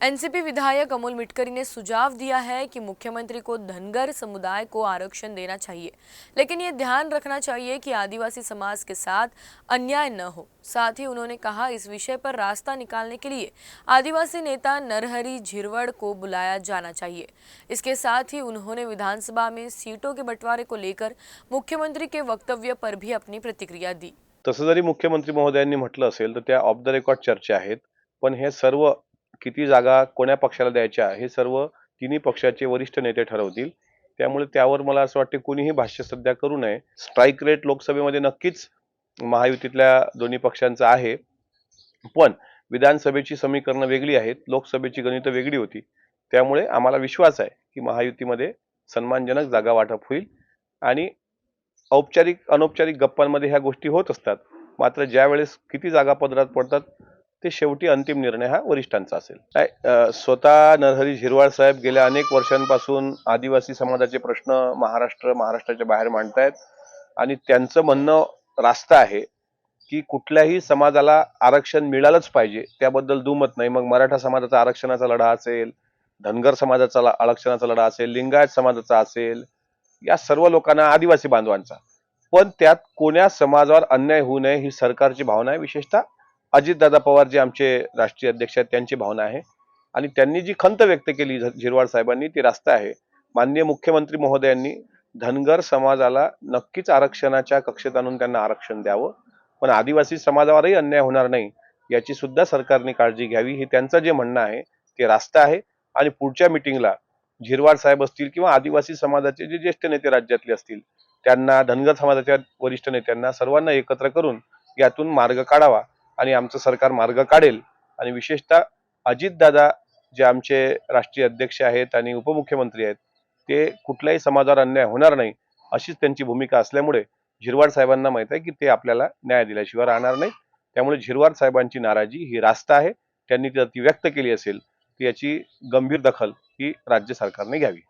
NCP विधायक अमोल मिटकरी ने सुझाव दिया है कि मुख्यमंत्री को धनगर समुदाय को आरक्षण देना चाहिए, लेकिन ये ध्यान रखना चाहिए कि आदिवासी समाज के साथ अन्याय न हो। साथ ही उन्होंने कहा इस विषय पर रास्ता निकालने के लिए आदिवासी नेता नरहरी झिरवड़ को बुलाया जाना चाहिए। इसके साथ ही उन्होंने विधानसभा में सीटों के बंटवारे को लेकर मुख्यमंत्री के वक्तव्य पर भी अपनी प्रतिक्रिया दी। तसं जरी मुख्यमंत्री महोदयांनी म्हटलं असेल तर त्या ऑफ द रेकॉर्ड चर्चा आहेत. पण हे सर्व किती जागा कोण्या पक्षाला द्यायच्या हे सर्व तिन्ही पक्षाचे वरिष्ठ नेते ठरवतील. त्यामुळे त्यावर मला असं वाटतं कोणीही भाष्य सध्या करू नये. स्ट्राईक रेट लोकसभेमध्ये नक्कीच महायुतीतल्या दोन्ही पक्षांचा आहे. पण विधानसभेची समीकरणं वेगळी आहेत. लोकसभेची गणितं वेगळी होती. त्यामुळे आम्हाला विश्वास आहे की महायुतीमध्ये सन्मानजनक जागा वाटप होईल आणि औपचारिक अनौपचारिक गप्पांमध्ये ह्या गोष्टी होत असतात. मात्र ज्यावेळेस किती जागा पदरात पडतात ते शेवटी अंतिम निर्णय हा वरिष्ठांचा असेल. स्वतः नरहरी झिरवाळ साहेब गेल्या अनेक वर्षांपासून आदिवासी समाजाचे प्रश्न महाराष्ट्राच्या बाहेर मांडतायत आणि त्यांचं म्हणणं रास्त आहे की कुठल्याही समाजाला आरक्षण मिळालंच पाहिजे, त्याबद्दल दुमत नाही. मग मराठा समाजाचा आरक्षणाचा लढा असेल, धनगर समाजाचा आरक्षणाचा लढा असेल, लिंगायत समाजाचा असेल, या सर्व लोकांना आदिवासी बांधवांचा. पण त्यात कोण्या समाजावर अन्याय होऊ नये ही सरकारची भावना आहे. विशेषतः अजितदादा पवार जे आमचे राष्ट्रीय अध्यक्ष आहेत त्यांची भावना आहे आणि त्यांनी जी खंत व्यक्त केली झिरवाळ साहेबांनी ती रास्त आहे. माननीय मुख्यमंत्री महोदयांनी धनगर समाजाला नक्कीच आरक्षणाच्या कक्षेत आणून त्यांना आरक्षण द्यावं, पण आदिवासी समाजावरही अन्याय होणार नाही याची सुद्धा सरकारने काळजी घ्यावी. हे त्यांचं जे म्हणणं आहे ते रास्त आहे आणि पुढच्या मिटिंगला झिरवाळ साहेब असतील किंवा आदिवासी समाजाचे जे ज्येष्ठ नेते राज्यातले असतील त्यांना, धनगर समाजाच्या वरिष्ठ नेत्यांना सर्वांना एकत्र करून यातून मार्ग काढावा आणि आमचं सरकार मार्ग काढेल. आणि विशेषतः अजितदादा जे आमचे राष्ट्रीय अध्यक्ष आहेत आणि उपमुख्यमंत्री आहेत ते कुठल्याही समाजावर अन्याय होणार नाही अशीच त्यांची भूमिका असल्यामुळे झिरवाळ साहेबांना माहित आहे की ते आपल्याला न्याय दिल्याशिवाय राहणार नाही. त्यामुळे झिरवाळ साहेबांची नाराजी ही रास्त आहे. त्यांनी ती व्यक्त केली असेल तर याची गंभीर दखल ही राज्य सरकारने घ्यावी.